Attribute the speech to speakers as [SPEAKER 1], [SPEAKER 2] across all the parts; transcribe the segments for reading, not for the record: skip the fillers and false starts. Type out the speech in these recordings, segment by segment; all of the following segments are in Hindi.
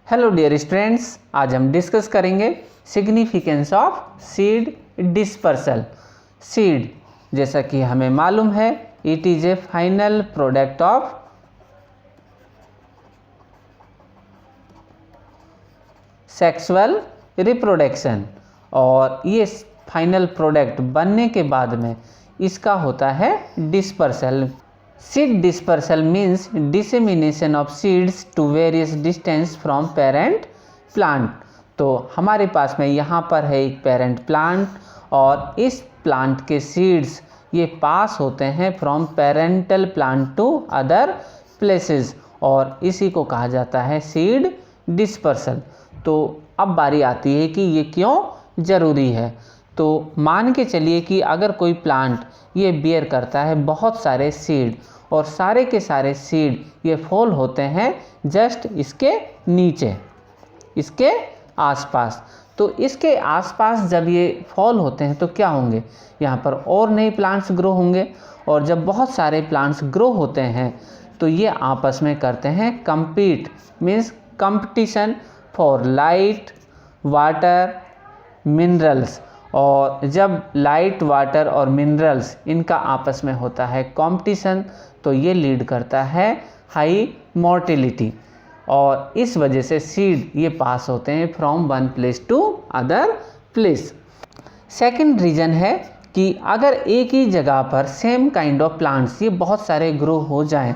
[SPEAKER 1] हेलो डियर स्टूडेंट्स, आज हम डिस्कस करेंगे significance of seed dispersal. Seed जैसा कि हमें मालूम है, it is A final product of sexual reproduction, और ये फाइनल प्रोडक्ट बनने के बाद में इसका होता है dispersal. Seed dispersal means dissemination of seeds to various distance from parent plant। तो हमारे पास में यहाँ पर है एक पेरेंट प्लांट, और इस प्लांट के सीड्स ये पास होते हैं from parental plant to other places, और इसी को कहा जाता है सीड डिस्पर्सल। तो अब बारी आती है कि ये क्यों ज़रूरी है। तो मान के चलिए कि अगर कोई प्लांट ये बियर करता है बहुत सारे सीड, और सारे के सारे सीड ये फॉल होते हैं जस्ट इसके नीचे, इसके आसपास। तो इसके आसपास जब ये फॉल होते हैं तो क्या होंगे, यहाँ पर और नए प्लांट्स ग्रो होंगे, और जब बहुत सारे प्लांट्स ग्रो होते हैं तो ये आपस में करते हैं compete, means competition for light, water, minerals. और जब लाइट, वाटर और मिनरल्स इनका आपस में होता है कंपटीशन, तो ये लीड करता है हाई मोर्टेलिटी, और इस वजह से सीड ये पास होते हैं from one place to other place. Second reason है कि अगर एक ही जगह पर सेम काइंड ऑफ प्लांट्स ये बहुत सारे ग्रो हो जाएं,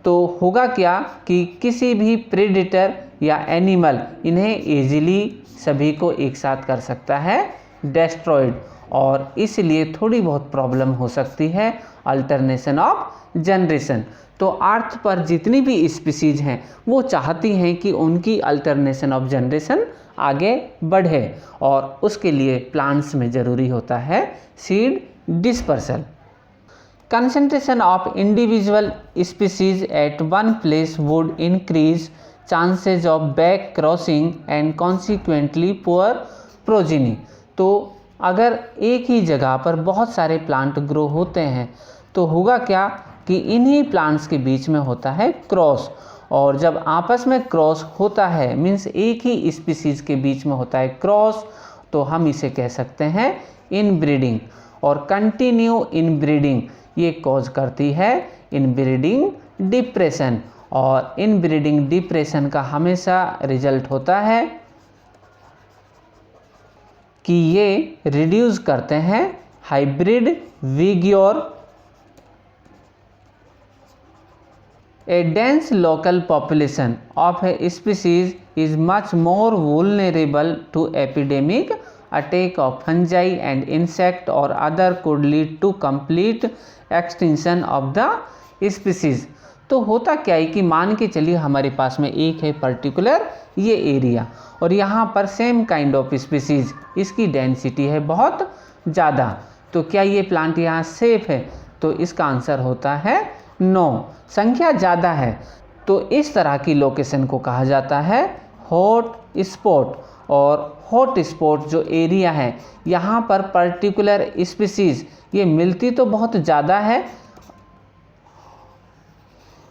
[SPEAKER 1] तो होगा क्या कि किसी भी प्रेडेटर या एनिमल इन्हें इजीली सभी को एक साथ कर सकता है डेस्ट्रॉयड, और इसलिए थोड़ी बहुत प्रॉब्लम हो सकती है अल्टरनेशन ऑफ जनरेशन। तो अर्थ पर जितनी भी स्पीसीज हैं वो चाहती हैं कि उनकी अल्टरनेशन ऑफ जनरेशन आगे बढ़े, और उसके लिए प्लांट्स में ज़रूरी होता है seed dispersal. Concentration of individual species at one place would increase chances of back crossing and consequently poor progeny. तो अगर एक ही जगह पर बहुत सारे प्लांट ग्रो होते हैं तो होगा क्या कि इन्हीं प्लांट्स के बीच में होता है क्रॉस, और जब आपस में क्रॉस होता है, मीन्स एक ही स्पीसीज के बीच में होता है क्रॉस, तो हम इसे कह सकते हैं इनब्रीडिंग। और कंटिन्यू इनब्रीडिंग ये कॉज करती है इनब्रीडिंग डिप्रेशन, और इनब्रीडिंग डिप्रेशन का हमेशा रिजल्ट होता है कि ये रिड्यूस करते हैं hybrid विग्योर। A dense local population of a species is much more vulnerable to epidemic attack of fungi and insect or other could lead to complete extinction of the species। तो होता क्या है कि मान के चलिए हमारे पास में एक है पर्टिकुलर ये एरिया, और यहाँ पर सेम काइंड ऑफ स्पीसीज, इसकी डेंसिटी है बहुत ज़्यादा, तो क्या ये प्लांट यहाँ सेफ है? तो इसका आंसर होता है नो, संख्या ज़्यादा है। तो इस तरह की लोकेशन को कहा जाता है हॉट स्पॉट, और हॉट स्पॉट जो एरिया है यहाँ पर पर्टिकुलर स्पीसीज ये मिलती तो बहुत ज़्यादा है,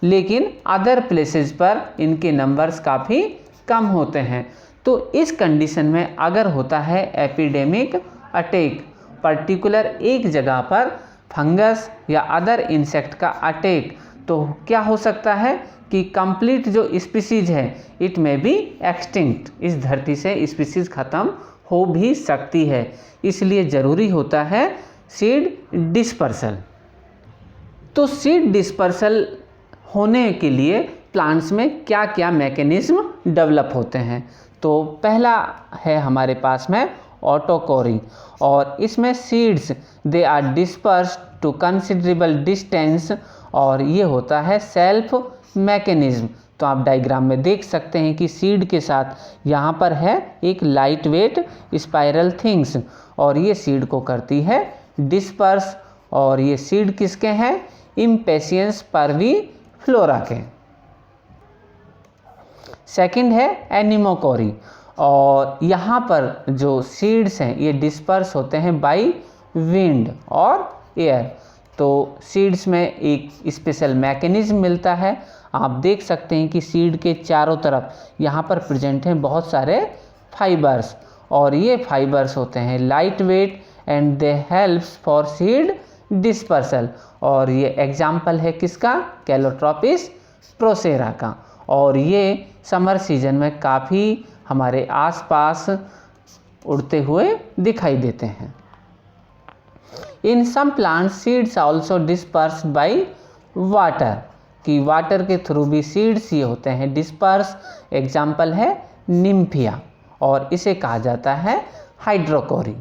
[SPEAKER 1] लेकिन अदर प्लेसेस पर इनके नंबर्स काफ़ी कम होते हैं। तो इस कंडीशन में अगर होता है एपिडेमिक अटैक, पर्टिकुलर एक जगह पर फंगस या अदर इंसेक्ट का अटैक, तो क्या हो सकता है कि कंप्लीट जो स्पीसीज है इट में बी एक्सटिंक्ट, इस धरती से स्पीसीज ख़त्म हो भी सकती है। इसलिए ज़रूरी होता है सीड डिस्पर्सल। तो सीड डिस्पर्सल होने के लिए प्लांट्स में क्या क्या मैकेनिज्म डेवलप होते हैं। तो पहला है हमारे पास में ऑटोकोरिंग, और इसमें seeds they are dispersed to considerable distance, और ये होता है सेल्फ मैकेनिज्म। तो आप डायग्राम में देख सकते हैं कि सीड के साथ यहाँ पर है एक लाइट वेट स्पाइरल थिंग्स, और ये सीड को करती है डिस्पर्स। और ये सीड किसके हैं? इम्पेशियंस परवी फ्लोरा के। सेकंड है एनिमोकोरी, और यहाँ पर जो सीड्स हैं ये डिस्पर्स होते हैं बाय विंड और एयर। तो सीड्स में एक स्पेशल मैकेनिज्म मिलता है, आप देख सकते हैं कि सीड के चारों तरफ यहाँ पर प्रेजेंट हैं बहुत सारे फाइबर्स, और ये फाइबर्स होते हैं light weight and they helps for seed dispersal. और ये एग्जाम्पल है किसका? कैलोट्रोपिस प्रोसेरा का। और ये समर सीजन में काफ़ी हमारे आसपास उड़ते हुए दिखाई देते हैं। In some plant seeds also dispersed by water, कि वाटर के थ्रू भी सीड्स ये होते हैं डिस्पर्स। एग्जाम्पल है निम्फिया, और इसे कहा जाता है हाइड्रोकोरी।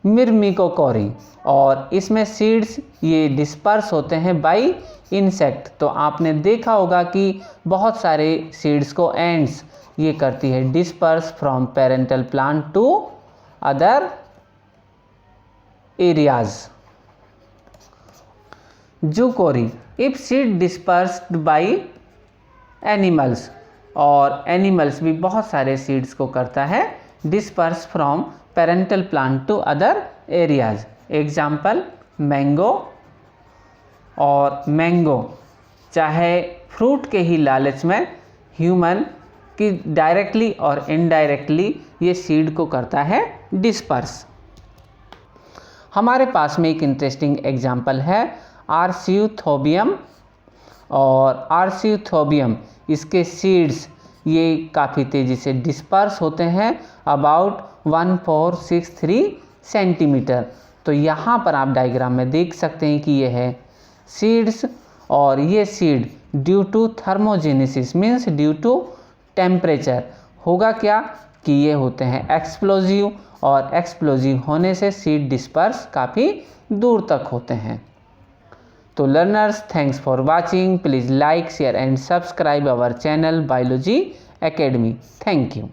[SPEAKER 1] मिर्मिकोकोरी, और इसमें सीड्स ये डिस्पर्स होते हैं बाय इंसेक्ट। तो आपने देखा होगा कि बहुत सारे सीड्स को एंड्स ये करती है disperse from parental plant to other areas. Zoochory, if seed dispersed by animals, और एनिमल्स भी बहुत सारे सीड्स को करता है disperse from parental plant to other areas. Example mango, और मैंगो चाहे फ्रूट के ही लालच में ह्यूमन की डायरेक्टली और इनडायरेक्टली ये सीड को करता है डिस्पर्स। हमारे पास में एक इंटरेस्टिंग एग्जाम्पल है आर्सियोथोबियम, और आर्सियोथोबियम इसके सीड्स ये काफ़ी तेज़ी से डिस्पर्स होते हैं अबाउट 1463 सेंटीमीटर। तो यहाँ पर आप डायग्राम में देख सकते हैं कि ये है सीड्स, और ये seed due to thermogenesis means due to temperature होगा क्या कि ये होते हैं एक्सप्लोजिव, और एक्सप्लोजिव होने से सीड डिस्पर्स काफ़ी दूर तक होते हैं। तो learners, thanks for watching. Please like, share and subscribe our channel Biology Academy. Thank you.